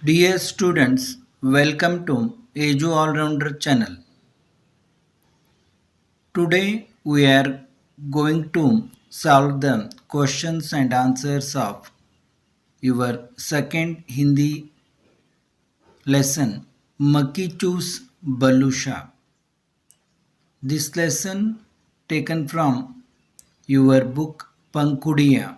Dear students, welcome to Edu Allrounder channel. Today we are going to solve the questions and answers of your second Hindi lesson, Makki Choose Balusha. This lesson taken from your book Pankudiya.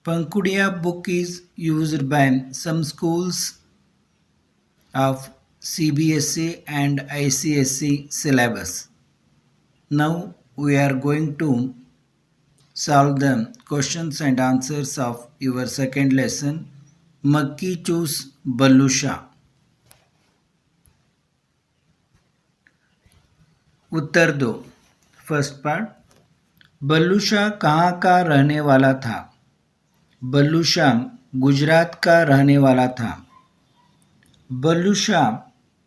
Pankudiya book is used by some schools of CBSE and ICSE syllabus. Now we are going to solve the questions and answers of your second lesson, Makki Choose Balusha. उत्तर दो. First part, बलूशा कहाँ का रहने वाला था? बलूशा गुजरात का रहने वाला था. बलूशा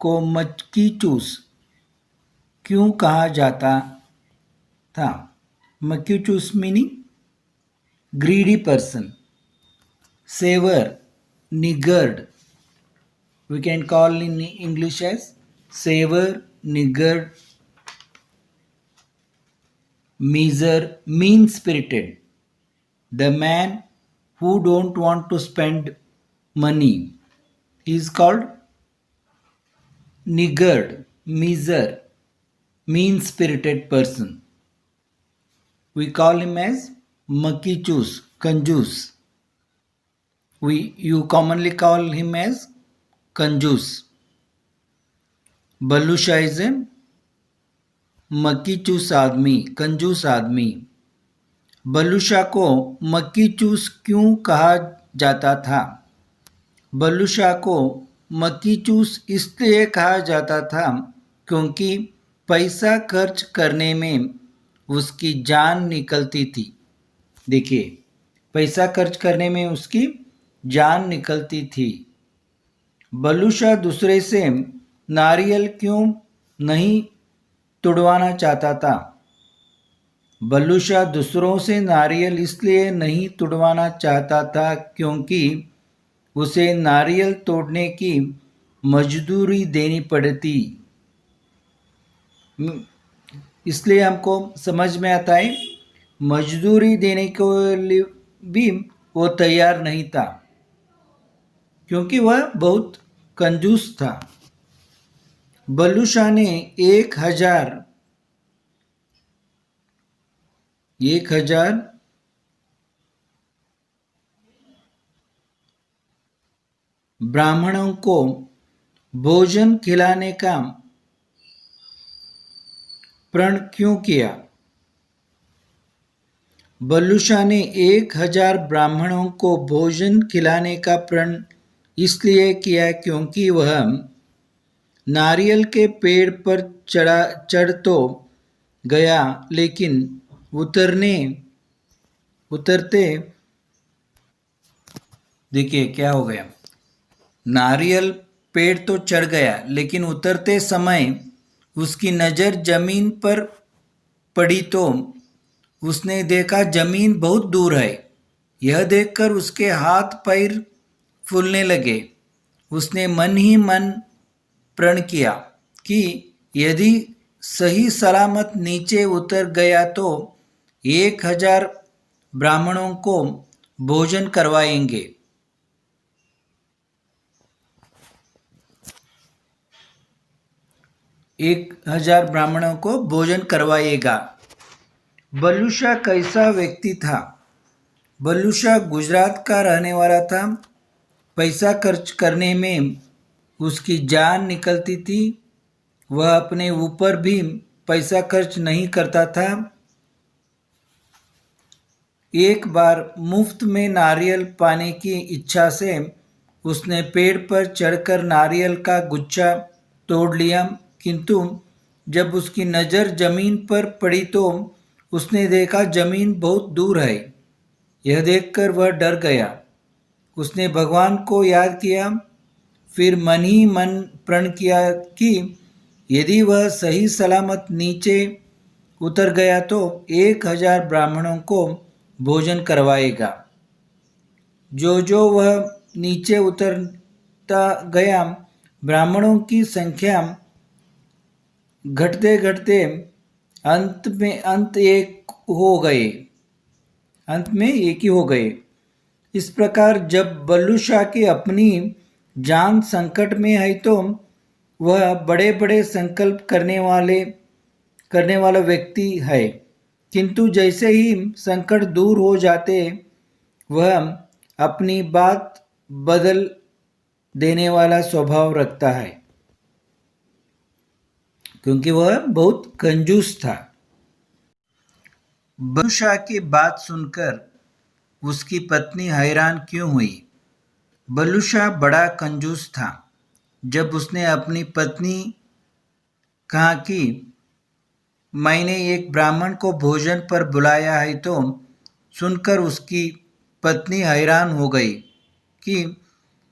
को मक्की चूस क्यों कहा जाता था? मक्की चूस meaning greedy person. Saver, niggard. We can call in English as saver, niggard, miser, mean-spirited. The man who don't want to spend money is called niggard, miser, mean-spirited person. We call him as makichus, kanjus. You commonly call him as kanjus. Balusha is a मक्की चूस आदमी, कंजूस आदमी. बलूशा को मक्की चूस क्यों कहा जाता था? बलूशा को मक्की चूस इसलिए कहा जाता था क्योंकि पैसा खर्च करने में उसकी जान निकलती थी. देखिए, पैसा खर्च करने में उसकी जान निकलती थी. बलूशा दूसरे से नारियल क्यों नहीं तुड़वाना चाहता था? बलूशा दूसरों से नारियल इसलिए नहीं तुड़वाना चाहता था क्योंकि उसे नारियल तोड़ने की मजदूरी देनी पड़ती. इसलिए हमको समझ में आता है मजदूरी देने के लिए भी वो तैयार नहीं था क्योंकि वह बहुत कंजूस था. बलूशा ने 1000 ब्राह्मणों को भोजन खिलाने का प्रण क्यों किया? बलूशा ने 1000 ब्राह्मणों को भोजन खिलाने का प्रण इसलिए किया क्योंकि वह नारियल के पेड़ पर चढ़ तो गया लेकिन उतरते देखिए क्या हो गया. नारियल पेड़ तो चढ़ गया लेकिन उतरते समय उसकी नज़र जमीन पर पड़ी तो उसने देखा जमीन बहुत दूर है. यह देखकर उसके हाथ पैर फूलने लगे. उसने मन ही मन प्रण किया कि यदि सही सलामत नीचे उतर गया तो 1000 ब्राह्मणों को भोजन करवाएंगे. एक 1000 ब्राह्मणों को भोजन करवाएगा. बलूशा कैसा व्यक्ति था? बलूशा गुजरात का रहने वाला था. पैसा खर्च करने में उसकी जान निकलती थी. वह अपने ऊपर भी पैसा खर्च नहीं करता था. एक बार मुफ्त में नारियल पाने की इच्छा से उसने पेड़ पर चढ़कर नारियल का गुच्छा तोड़ लिया किंतु जब उसकी नज़र जमीन पर पड़ी तो उसने देखा जमीन बहुत दूर है. यह देखकर वह डर गया. उसने भगवान को याद किया. फिर मन ही मन प्रण किया कि यदि वह सही सलामत नीचे उतर गया तो 1000 ब्राह्मणों को भोजन करवाएगा. जो वह नीचे बढ़ता गया। ब्राह्मणों की संख्या घटते घटते अंत में एक ही हो गए। इस प्रकार जब बल्लू शाह की अपनी जान संकट में है तो वह बड़े बड़े संकल्प करने वाला व्यक्ति है, किंतु जैसे ही संकट दूर हो जाते वह अपनी बात बदल देने वाला स्वभाव रखता है, क्योंकि वह बहुत कंजूस था। बल्लू शाह की बात सुनकर उसकी पत्नी हैरान क्यों हुई? बल्लू शाह बड़ा कंजूस था। जब उसने अपनी पत्नी कहा कि मैंने एक ब्राह्मण को भोजन पर बुलाया है तो सुनकर उसकी पत्नी हैरान हो गई कि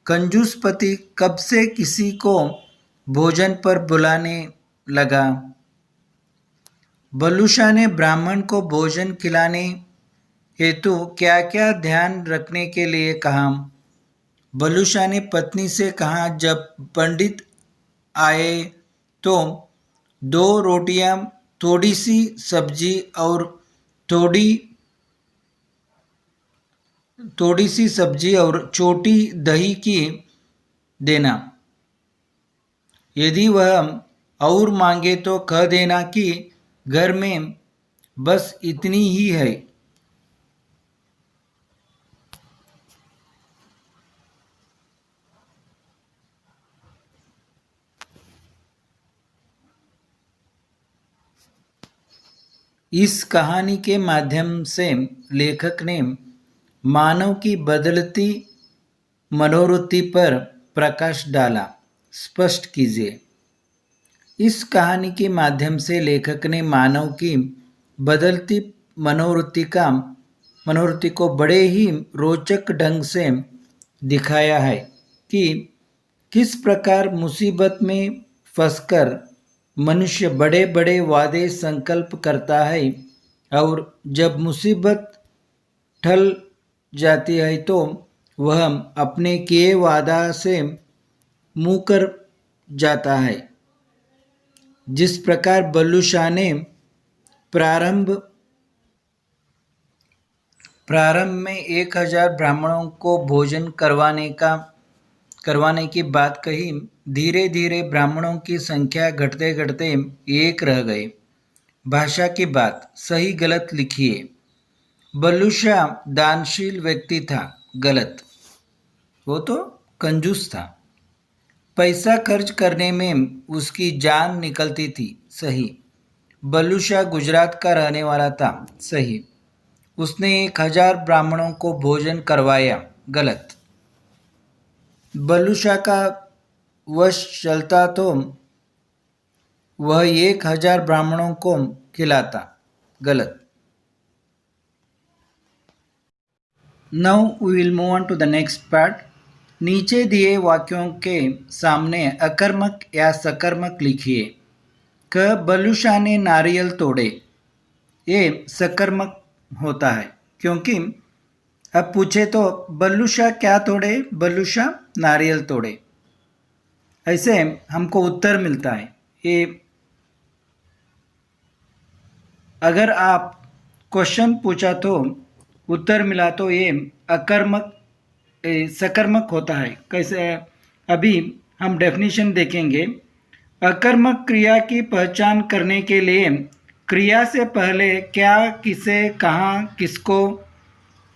कंजूस पति कब से किसी को भोजन पर बुलाने लगा। बल्लू शाह ने ब्राह्मण को भोजन खिलाने हेतु क्या क्या ध्यान रखने के लिए कहा। बल्लू शाह ने पत्नी से कहा, जब पंडित आए तो 2 रोटियां, थोड़ी सी सब्जी और थोड़ी सी सब्जी और छोटी दही की देना। यदि वह और मांगे तो कह देना कि घर में बस इतनी ही है। इस कहानी के माध्यम से लेखक ने मानव की बदलती मनोवृत्ति पर प्रकाश डाला। स्पष्ट कीजिए। इस कहानी के माध्यम से लेखक ने मानव की बदलती मनोवृत्ति को बड़े ही रोचक ढंग से दिखाया है कि किस प्रकार मुसीबत में फंसकर मनुष्य बड़े बड़े वादे संकल्प करता है और जब मुसीबत टल जाती है तो वह अपने किए वादा से मुकर जाता है। जिस प्रकार बल्लू शाह ने प्रारंभ में 1000 ब्राह्मणों को भोजन करवाने की बात कही, धीरे धीरे ब्राह्मणों की संख्या घटते घटते 1 रह गए। भाषा की बात सही गलत लिखिए। बल्लू शाह दानशील व्यक्ति था, गलत। वो तो कंजूस था। पैसा खर्च करने में उसकी जान निकलती थी, सही। बल्लू शाह गुजरात का रहने वाला था, सही। उसने 1000 ब्राह्मणों को भोजन करवाया, गलत। बल्लू शाह का वश चलता तो वह 1000 ब्राह्मणों को खिलाता, गलत। Now we will move on to the next part. नीचे दिए वाक्यों के सामने अकर्मक या सकर्मक लिखिए। क. बल्लू शाह ने नारियल तोड़े। ये सकर्मक होता है, क्योंकि अब पूछे तो बल्लू शाह क्या तोड़े? बल्लू शाह नारियल तोड़े। ऐसे हमको उत्तर मिलता है। ये अगर आप क्वेश्चन पूछा तो उत्तर मिला तो ये सकर्मक होता है। कैसे? अभी हम डेफिनेशन देखेंगे। अकर्मक क्रिया की पहचान करने के लिए क्रिया से पहले क्या, किसे, कहाँ, किसको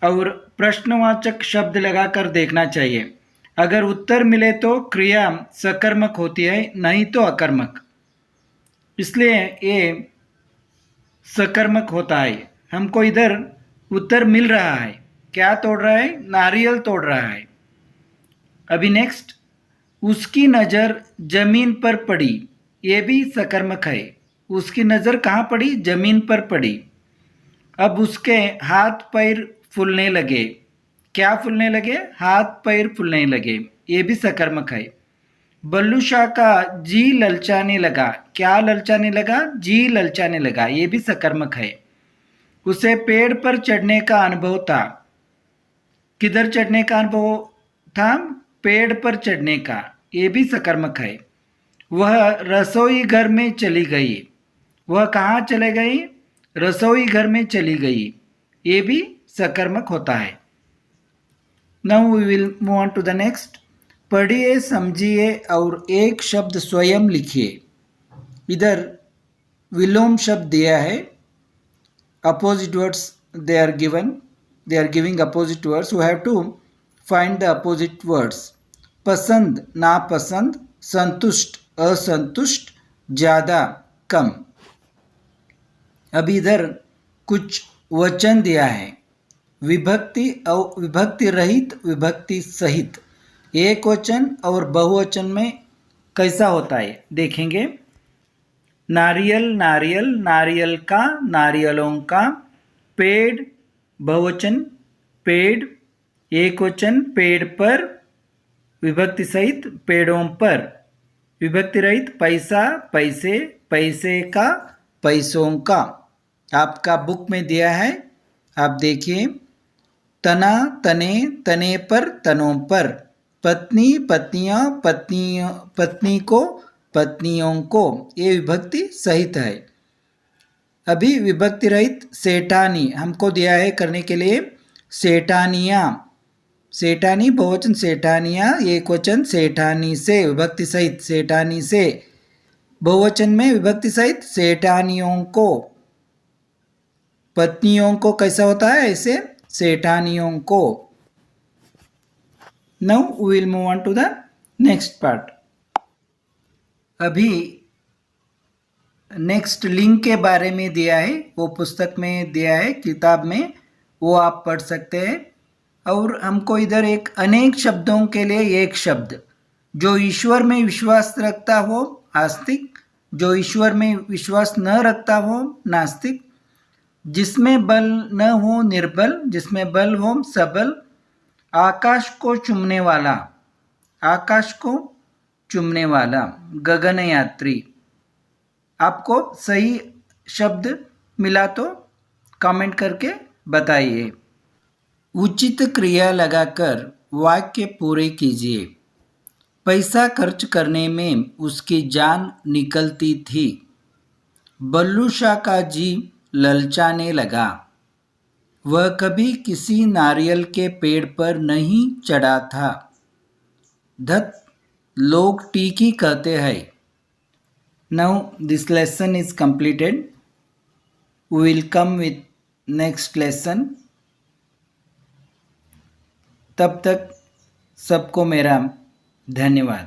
और प्रश्नवाचक शब्द लगाकर देखना चाहिए। अगर उत्तर मिले तो क्रिया सकर्मक होती है, नहीं तो अकर्मक। इसलिए ये सकर्मक होता है। हमको इधर उत्तर मिल रहा है। क्या तोड़ रहा है? नारियल तोड़ रहा है। अभी नेक्स्ट, उसकी नज़र जमीन पर पड़ी। ये भी सकर्मक है। उसकी नज़र कहाँ पड़ी? जमीन पर पड़ी। अब उसके हाथ पैर फूलने लगे। क्या फूलने लगे? हाथ पैर फूलने लगे। ये भी सकर्मक है। बल्लू शाह का जी ललचाने लगा। क्या ललचाने लगा? जी ललचाने लगा। ये भी सकर्मक है। उसे पेड़ पर चढ़ने का अनुभव था। किधर चढ़ने का अनुभव था? पेड़ पर चढ़ने का, ये भी सकर्मक है। वह रसोई घर में चली गई, वह कहाँ चले गई? रसोई घर में चली गई, ये भी सकर्मक होता है। Now we will move on to the next. पढ़िए, समझिए और एक शब्द स्वयं लिखिए। इधर विलोम शब्द दिया है, opposite words they are given, they are giving opposite words, you have to find the opposite words. पसंद, नापसंद, संतुष्ट, असंतुष्ट, ज़्यादा, कम। अब इधर कुछ वचन दिया है, विभक्ति और विभक्ति रहित, विभक्ति सहित। एक वचन और बहुवचन में कैसा होता है देखेंगे। नारियल, नारियल, नारियल का, नारियलों का। पेड़, बहुवचन, पेड़। एक वचन, पेड़ पर, विभक्ति सहित, पेड़ों पर। विभक्ति रहित, पैसा, पैसे, पैसे का, पैसों का। आपका बुक में दिया है, आप देखिए। तना, तने, तने पर, तनों पर। पत्नी, पत्नियां, पत्नियों, पत्नी को, पत्नियों को। ये विभक्ति सहित है। अभी विभक्ति रहित सेठानी हमको दिया है करने के लिए। सेठानियाँ, सेठानी बहुवचन सेठानियाँ, एक वचन सेठानी से, विभक्ति सहित सेठानी से। बहुवचन में विभक्ति सहित सेठानियों को। पत्नियों को कैसा होता है? ऐसे सेठानियों को। Now we will move on to the next part. अभी नेक्स्ट लिंक के बारे में दिया है, वो पुस्तक में दिया है, किताब में, वो आप पढ़ सकते हैं। और हमको इधर एक अनेक शब्दों के लिए एक शब्द, जो ईश्वर में विश्वास रखता हो आस्तिक, जो ईश्वर में विश्वास न रखता हो नास्तिक, जिसमें बल न हो निर्बल, जिसमें बल हो सबल। आकाश को चूमने वाला, आकाश को चूमने वाला, गगनयात्री। आपको सही शब्द मिला तो कमेंट करके बताइए। उचित क्रिया लगाकर वाक्य पूरे कीजिए। पैसा खर्च करने में उसकी जान निकलती थी। बल्लू शाह का जी ललचाने लगा। वह कभी किसी नारियल के पेड़ पर नहीं चढ़ा था। धत, लोग टीकी कहते हैं। Now this lesson is completed. We will come with next lesson. तब तक सबको मेरा धन्यवाद।